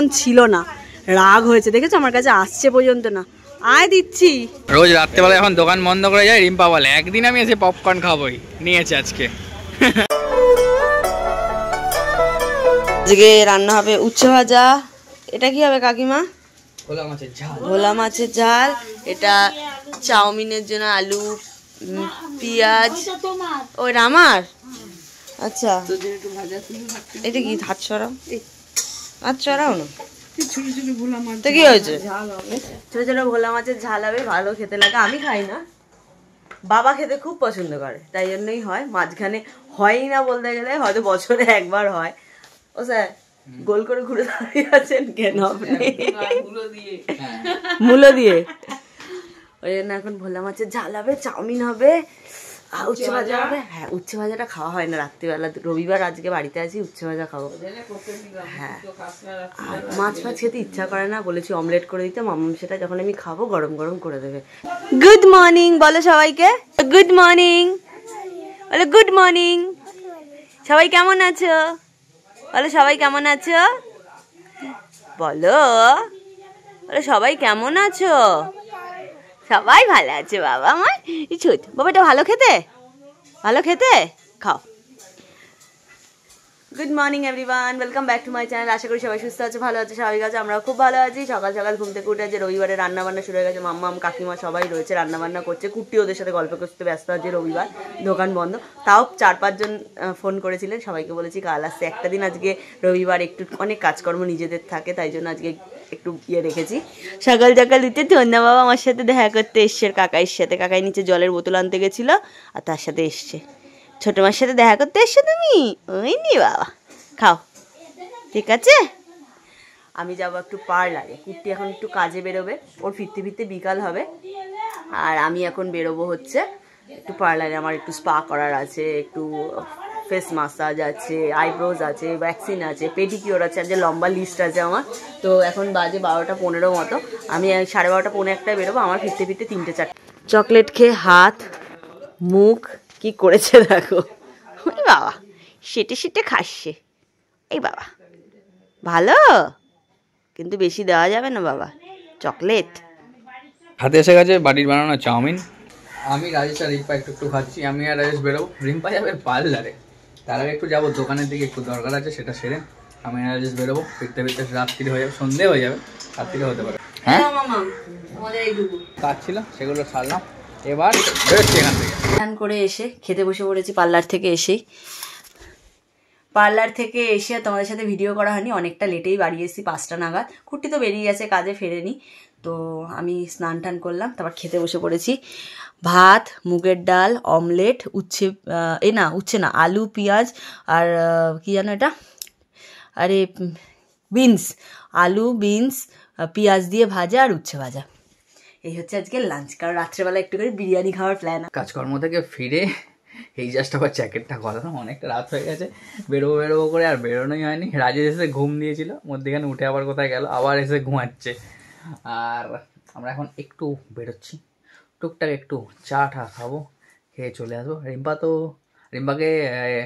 তখন ছিল না, রাগ হয়েছে দেখেছো, আমার কাছে আসছে পর্যন্ত না। আয় দিচ্ছি। রোজ রাত্রেবেলা এখন দোকান বন্ধ করে যায় রিম্পা বলে একদিন আমি এসে পপকর্ন খাবোই, নিয়েছে আজকে। আজকে রান্না হবে উচ্ছে ভাজা। এটা কি হবে কাকিমা? ভোলা মাছের ঝাল। ভোলা মাছের ঝাল। এটা চাউমিনের জন্য আলু, পেঁয়াজ। ওই আমার আচ্ছা, এটা কি হাত ছড়াও, হাত ছড়াও না। তো কি হয়েছে? ছোট ছোট ভোলা মাছের ঝাল হবে, ভালো খেতে লাগে। আমি খাই না, বাবা খেতে খুব পছন্দ করে, তাই জন্যই হয়। মাঝখানে হয়ই না বলতে গেলে, হয়তো বছরে একবার হয়। ও স্যার গোল করে ঘুরে দাঁড়িয়ে আছেন কেন আপনি? মূলো দিয়ে। ওই জন্য এখন ভোলা মাছের ঝাল হবে, চাউমিন হবে, উচ্ছে ভাজা হবে। হ্যাঁ, উচ্ছে ভাজাটা খাওয়া হয় না রাত্রিবেলা, রবিবার আজকে বাড়িতে আছি, উচ্ছে ভাজা খাবো। হ্যাঁ, আর মাছ ফাছ খেতে ইচ্ছা করে না, বলেছি অমলেট করে দিতে, মাম্মা সেটা যখন আমি খাবো গরম গরম করে দেবে। গুড মর্নিং বলো সবাইকে, গুড মর্নিং বলো, গুড মর্নিং। সবাই কেমন আছো বলো, সবাই কেমন আছো বলো, বলো সবাই কেমন আছো? সবাই ভালো আছে বাবা আমার। ছোট বাবাটা ভালো খেতে, ভালো খেতে খাও। Good morning everyone, welcome back to my channel. আশা করি সবাই সুস্থ আছে, ভালো আছে, স্বাভাবিক আছে। আমরা খুব ভালো আছি। সকাল সকাল ঘুম থেকে উঠে যে রবিবারে রান্না বান্না শুরু হয়ে গেছে। মাম্মা কাকিমা সবাই রয়েছে, রান্না বান্না করছে। কুট্টি ওদের সাথে গল্প করতে ব্যস্ত আছে, রবিবার দোকান বন্ধ। তাও 4-5 জন ফোন করেছিলেন, সবাইকে বলেছি কাল আসছে। একটা দিন আজকে রবিবার একটু অনেক কাজকর্ম নিজেদের থাকে, তাই জন্য আজকে একটু রেখেছি। সকাল সকাল উঠে তন্না বাবা আমার সাথে দেখা করতে এসছে, কাকাইয়ের সাথে। কাকাই নিচে জলের বোতল আনতে গেছিলো, আর তার সাথে এসছে। ছোটো মার সাথে দেখা করতে এসছো তুমি? ওই নি বাবা, খাও, ঠিক আছে। আমি যাবো একটু পার্লারে, কুট্টি এখন একটু কাজে বেরোবে, ওর ফিরতে ফিরতে বিকাল হবে। আর আমি এখন বেরোবো হচ্ছে একটু পার্লারে, আমার একটু স্পা করার আছে, একটু ফেস মাসাজ আছে, আইব্রোজ আছে, ভ্যাকসিন আছে, পেডিকিওর আছে, আজকে লম্বা লিস্ট আছে আমার। তো এখন বাজে 12:15 মতো, আমি 12:30 পৌনে 1টায় বেরোবো। আমার ফিরতে ফিরতে 3-4। চকলেট খেয়ে হাত মুখ কি করেছে দেখো, বাবা সেটে সেটে খাচ্ছে। এই বাবা ভালো, কিন্তু বেশি দেওয়া যাবে না বাবা, চকলেট। হাতে এসে গেছে বাড়ির বানানো চাউমিন। আমি রাজেশ আর রিম্পা একটু একটু খাচ্ছি। আমি আর রাজেশ বেরোবো, রিম্পা যাবে পার্লারে। তার আগে একটু যাবো দোকানের দিকে, একটু দরকার আছে, সেটা সেরে আমি আর রাজেশ বেরোবো। ফিরতে ফিরতে রাত্রি হয়ে যাবে, সন্ধে হয়ে যাবে, রাত্রিরে হতে পারে। হ্যাঁ কাজ ছিল, সেগুলো সারলাম, এবার বেরোচ্ছি এখান থেকে। স্নান করে এসে খেতে বসে পড়েছি। পার্লার থেকে এসে তোমাদের সাথে ভিডিও করা হয়নি, অনেকটা লেটেই বাড়ি এসেছি, 5টা নাগাদ। কুট্টি তো বেরিয়ে গেছে, কাজে ফেরেনি। তো আমি স্নান টান করলাম, তারপর খেতে বসে পড়েছি। ভাত, মুগের ডাল, অমলেট, উচ্ছে না আলু পেঁয়াজ আর কি জানো এটা, আরে বিনস, আলু বিনস পেঁয়াজ দিয়ে ভাজা, আর উচ্ছে ভাজা। এই হচ্ছে আজকে লাঞ্চ, কারণ রাত্রেবেলা একটু করে বিরিয়ানি খাওয়ার প্ল্যান। কাজকর্ম থেকে ফিরে এই জাস্ট আবার জ্যাকেটটা গলাম, অনেকটা রাত হয়ে গেছে। বেরোবো করে আর বেরোনোই হয়নি। রাজেশ এসে ঘুম দিয়েছিল, মধ্যেখানে উঠে আবার কোথায় গেল, আবার এসে ঘুমাচ্ছে। আর আমরা এখন একটু বেরোচ্ছি, টুকটাক একটু চা টা খাবো, খেয়ে চলে আসবো। রিম্পাকে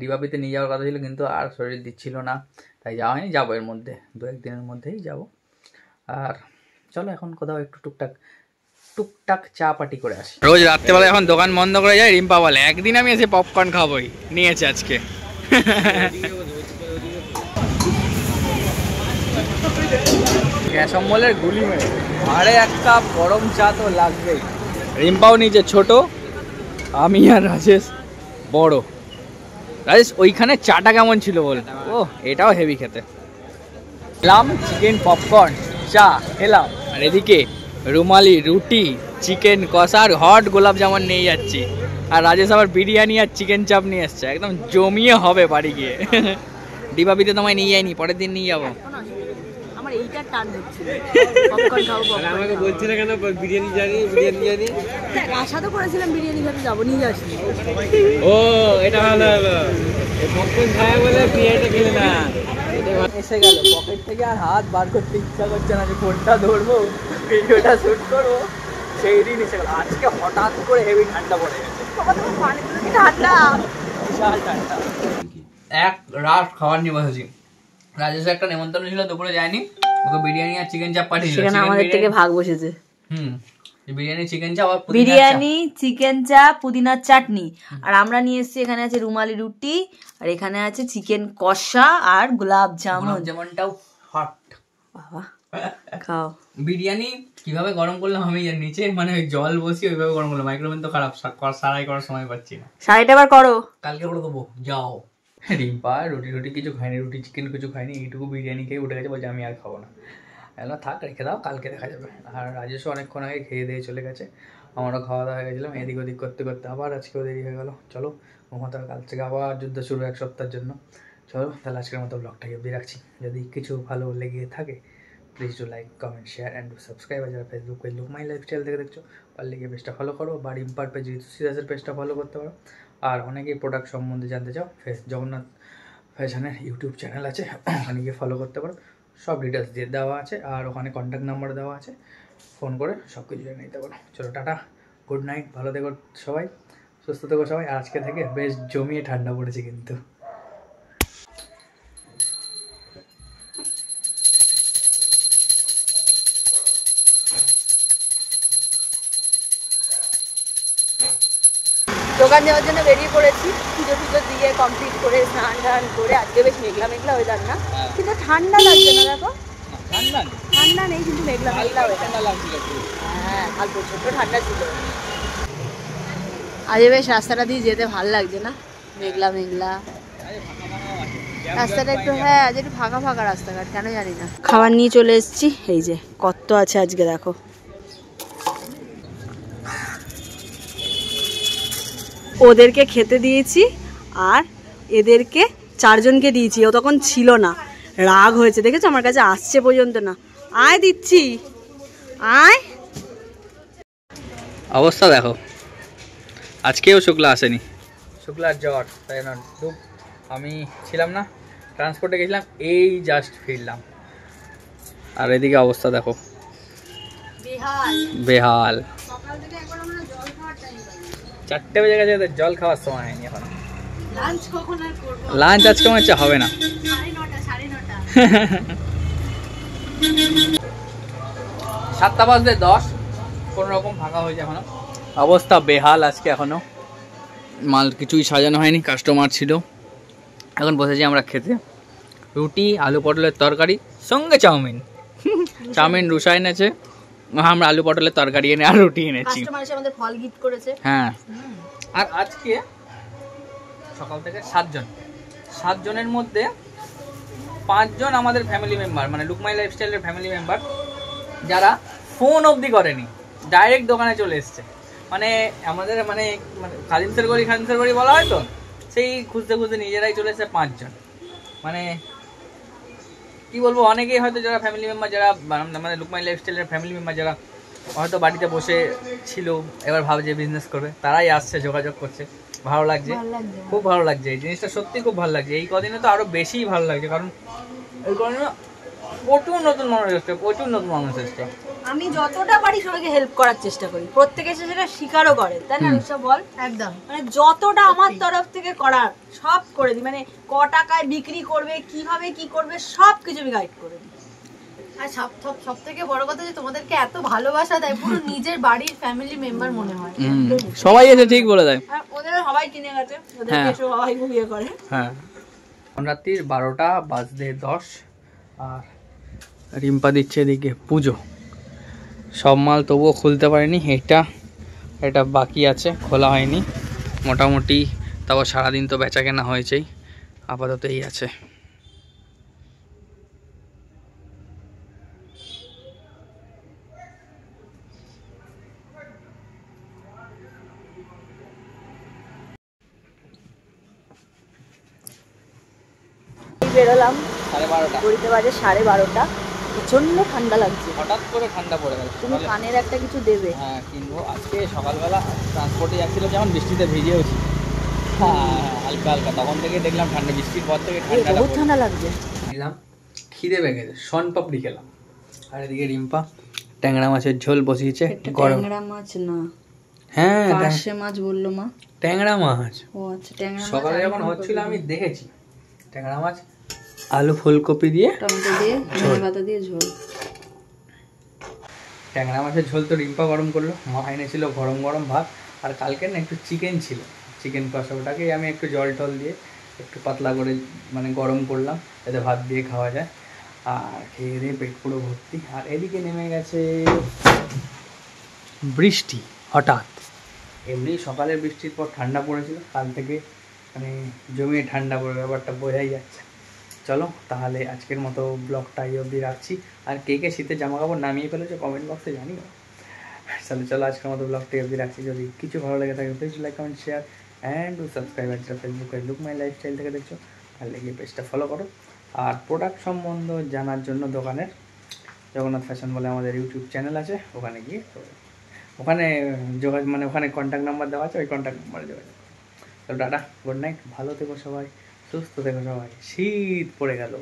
ডিবাপিতে নিয়ে যাওয়ার কথা ছিল, কিন্তু আর শরীর দিচ্ছিল না, তাই যাওয়া হয়নি। যাবো এর মধ্যে 2-1 দিনের মধ্যেই যাবো। আর চলো এখন কোথাও একটু টুকটাক চা পাটি করে আসি। রোজ রাত্রেবেলা এখন দোকান বন্ধ করে যায় রিম্পা বলে একদিন আমি এসে পপকর্ন খাবোই, নিয়েছে আজকে। গ্যাস অম্বলের গুলি মেরে আরে এক কাপ গরম চা তো লাগবেই। রিম্পাও নিচে ছোট, আমি আর রাজেশ বড়। রাজেশ ওইখানে চাটা কেমন ছিল বল? ও এটাও হেভি খেতে। খেলাম চিকেন পপকর্ন, চা খেলাম, আর এদিকে রুমালি রুটি, চিকেন কষা আর হট গোলাপ জামুন নিয়ে যাচ্ছি। আর রাজেশ আবার বিরিয়ানি আর চিকেন চাপ নিয়ে এসছে, একদম জমিয়ে হবে বাড়ি গিয়ে। ডিবাবিতে তোমায় নিয়ে যায়নি, পরের দিন নিয়ে যাবো। আমার এইটা টান হচ্ছে, পপকর্ন খাবো। আমাকে বলছিলে কেন বিরিয়ানি জানি? আশা তো করেছিলাম বিরিয়ানি খেতে যাবো, নিয়ে যাচ্ছি। ও এটা ভালো হলো, পপকর্ন খায় বলে বিরিয়ানিটা খেলে না। এসে গেল পকেট থেকে, আর হাত বার করতে ইচ্ছা করছে না যে ফোনটা ধরবো, ভিডিওটা শুট করবো। সেই দিন এসে গেল। আজকে হঠাৎ করে হেভি ঠান্ডা পড়ে গেছে, ঠান্ডা, বিশাল ঠান্ডা। এক রাত খাবার নিয়ে বসেছি। রাজেশের একটা নেমন্তন্ন ছিল, দুপুরে যায়নি, ওকে বিরিয়ানি আর চিকেন চাপ পাঠিয়েছিল। সেখানে আমাদের থেকে ভাগ বসেছে। বিরিয়ানি চিকেন চাপ আর বিরিয়ানি চিকেন চাপ পুদিনার চাটনি, আর আমরা নিয়ে এসেছি এখানে আছে রুমালি রুটি, আর এখানে আছে চিকেন কষা আর গোলাপ জামুন। যেমনটাও হট। বাবা খাও। বিরিয়ানি কিভাবে গরম করলাম আমি জানি, নিচে মানে ওই জল বসিয়ে ওইভাবে গরম করলাম। মাইক্রোওভেন তো খারাপ, সারাই করার সময় পাচ্ছি না। সাড়েটা আবার করো, কালকে করে দেবো যাও। রিম্পা রুটি কিছু খায়নি, রুটি চিকেন কিছু খায়নি, এইটুকু বিরিয়ানি খেয়ে উঠে গেছে, বলছে আমি আর খাবো না। এবার থাক, রেখে দাও, কালকে দেখা যাবে। আর রাজেশও অনেকক্ষণ আগে খেয়ে দিয়ে চলে গেছে, আমারও খাওয়া দাওয়া হয়ে গেছিলাম। এদিক ওদিক করতে করতে আবার আজকেও দেরি হয়ে গেলো। চলো ঘুমাতে হবে, কাল থেকে আবার যুদ্ধ শুরু 1 সপ্তাহের জন্য। চলো তাহলে আজকের মতো ব্লগটাকে অবধি রাখছি। যদি কিছু ভালো লেগে থাকে please do like comment share and do subscribe. আর যারা Facebook page Look My Lifestyle থেকে দেখছো পারলে গিয়ে পেজটা ফলো করো, বা রিম্পার পেজ ঋতুশ্রীদাসের পেজটা ফলো করতে পারো। আর অনেকেই প্রোডাক্ট সম্বন্ধে জানতে চাও, জগন্নাথ ফ্যাশনের ইউটিউব চ্যানেল আছে, ওখানে গিয়ে ফলো করতে পারো। সব ডিটেলস দিয়ে দেওয়া আছে, আর ওখানে কন্ট্যাক্ট নাম্বার দেওয়া আছে, ফোন করে সব কিছু জেনে নিতে পারো। চলো টাটা, গুড নাইট, ভালো থেকো সবাই, সুস্থ থেকো সবাই। আর আজকে থেকে বেশ জমিয়ে ঠান্ডা পড়েছে কিন্তু। দোকান যাওয়ার জন্য বেরিয়ে পড়েছি, পুজো টুজো দিয়ে কমপ্লিট করে স্নান টান করে। আজকে বেশ মেঘলা মেঘলা ওয়েদার না, কিন্তু ঠান্ডা লাগছে না। দেখো ঠান্ডা নেই, কিন্তু মেঘলা মেঘলা ওয়েদার। হ্যাঁ কাল প্রচন্ড ঠান্ডা ছিল। আজ বেশ রাস্তাটা দিয়ে যেতে ভালো লাগছে না, মেঘলা মেঘলা রাস্তাটা একটু। হ্যাঁ আজ একটু ফাঁকা ফাঁকা রাস্তাঘাট, কেন জানি না। খাবার নিয়ে চলে এসেছি, এই যে কত আছে আজকে দেখো। ওদেরকে খেতে দিয়েছি আর এদেরকে 4 জনকে দিয়েছি। ও তখন ছিল না, রাগ হয়েছে, দেখেছো আমার কাছে আসছে পর্যন্ত না। আয় দিচ্ছি, আয়। অবস্থা দেখো, আজকেও শুক্লা আসেনি, শুক্লার জ্বর, তাই না? আমি ছিলাম না, ট্রান্সপোর্টে গেছিলাম, এই জাস্ট ফিরলাম। আর এদিকে অবস্থা দেখো, বেহাল। 4টে বেজে গেছে, জল খাওয়ার সময় হয়নি এখন। লাঞ্চ আজকে মনে হচ্ছে হবে না। 7:10 কোনো রকম ফাঁকা হয়েছে এখনো। অবস্থা বেহাল আজকে, এখনো মাল কিছুই সাজানো হয়নি, কাস্টমার ছিল। এখন বসেছি আমরা খেতে, রুটি আলু পটলের তরকারি সঙ্গে চাউমিন। চাউমিন রুষা এনেছে, আমরা আলু পটলের তরকারি এনে আর রুটি এনেছি। আমাদের ফল গিফট করেছে। হ্যাঁ, আর আজকে সকাল থেকে 7 জনের মধ্যে 5 জন আমাদের ফ্যামিলি মেম্বার, মানে লুক মাই লাইফস্টাইলের ফ্যামিলি মেম্বার, যারা ফোন অবধি করেনি, ডাইরেক্ট দোকানে চলে এসছে। মানে আমাদের মানে খাদিমসের গড়ি বলা হয় তো, সেই খুঁজতে খুঁজতে নিজেরাই চলে এসেছে 5 জন। মানে কি বলবো, অনেকেই হয়তো যারা ফ্যামিলি মেম্বার, যারা মানে লুক মাই লাইফস্টাইলের ফ্যামিলি মেম্বার, যারা হয়তো বাড়িতে বসে ছিল, এবার ভাবছে বিজনেস করবে, তারাই আসছে, যোগাযোগ করছে। ভালো লাগছে, খুব ভালো লাগছে এই জিনিসটা, সত্যি খুব ভালো লাগছে। এই কদিনে তো আরো বেশি ভালো লাগছে, কারণ এই কদিনে প্রচুর নতুন মানুষ এসছে। আমি যতটা পারি সবাইকে হেল্প করার চেষ্টা করি, প্রত্যেকে এসে সেটা স্বীকারও করে, তাই না রুষা বল? একদম, মানে যতটা আমার তরফ থেকে করার সব করে দিই। মানে ক টাকায় বিক্রি করবে, কিভাবে কি করবে, সব কিছু আমি গাইড করে দিই। আর সব থেকে বড় কথা যে তোমাদেরকে এত ভালোবাসা দেয়, পুরো নিজের বাড়ির ফ্যামিলি মেম্বার মনে হয়। সবাই এসে ঠিক বলে দেয়। আর ওদের সবাই কিনে গেছে, ওদেরকে সবাই বিয়ে করে। হ্যাঁ, রাত্রির 12:10, আর রিম্পা দিচ্ছে এদিকে পুজো। সব মাল তবুও খুলতে পারিনি, এটা বাকি আছে, খোলা হয়নি মোটামুটি। তাও সারাদিন তো বেচা কেনা হয়েছেই, আপাতত এই আছে। বেরোলাম 12:30, ঘড়িতে বাজে 12:30। প্রচন্ড ঠান্ডা লাগছে, হঠাৎ করে ঠান্ডা পড়ে গেল। তুমি কানের একটা কিছু দেবে? হ্যাঁ কিনবো। আজকে সকালবেলা ট্রান্সপোর্টে যাচ্ছিলাম, যেমন বৃষ্টিতে ভিজেওছি হালকা হালকা, তখন থেকে দেখলাম ঠান্ডা, বৃষ্টির পর থেকে বহুত ঠান্ডা লাগছে। নিলাম, খিদে পেয়ে গেছে, শন পাপড়ি খেলাম। আর এদিকে রিম্পা ট্যাংরা মাছের ঝোল বসিয়েছে। ট্যাংরা মাছ না, হ্যাঁ পার্শে মাছ বললো মা। ট্যাংরা মাছ, ও আচ্ছা, ট্যাংরা মাছ সকালে যখন হচ্ছিল আমি দেখেছি ট্যাংরা মাছ আলু ফুলকপি দিয়ে টমেটো দিয়ে ধনে পাতা দিয়ে ঝোল। ট্যাংরা মাছের ঝোল তো রিম্পা গরম করলো, মা এনেছিল গরম গরম ভাত, আর কালকে না একটু চিকেন ছিল, চিকেন কষা, ওটাকেই আমি একটু জল টল দিয়ে একটু পাতলা করে মানে গরম করলাম যাতে ভাত দিয়ে খাওয়া যায়। আর খেয়ে দিয়ে পেট পুরো ভর্তি। আর এদিকে নেমে গেছে বৃষ্টি হঠাৎ। এমনি সকালে বৃষ্টির পর ঠান্ডা পড়েছিল, কাল থেকে মানে জমিয়ে ঠান্ডা পড়ে ব্যাপারটা বোঝাই যাচ্ছে। চলো তাহলে আজকের মতো ব্লগটা এই অবধি রাখছি। আর কে কে শীতের জামা কাপড় নামিয়ে ফেলেছো কমেন্ট বক্সে জানিও। চলো আজকের মতো ব্লগটা এই অবধি রাখছি। যদি কিছু ভালো লেগে থাকে please like comment share and subscribe. আর যারা ফেসবুকে লুক মাই লাইফস্টাইল থেকে দেখছো তাহলে গিয়ে পেজটা ফলো করো। আর প্রোডাক্ট সম্বন্ধ জানার জন্য দোকানের জগন্নাথ ফ্যাশন বলে আমাদের ইউটিউব চ্যানেল আছে, ওখানে গিয়ে ওখানে যোগাযোগ মানে ওখানে কন্ট্যাক্ট নাম্বার দেওয়া আছে, ওই কন্ট্যাক্ট নাম্বারে যোগাযোগ। তো টাটা, গুড নাইট, ভালো থেকো সবাই, সুস্থ থেকো সবাই। শীত পড়ে গেল।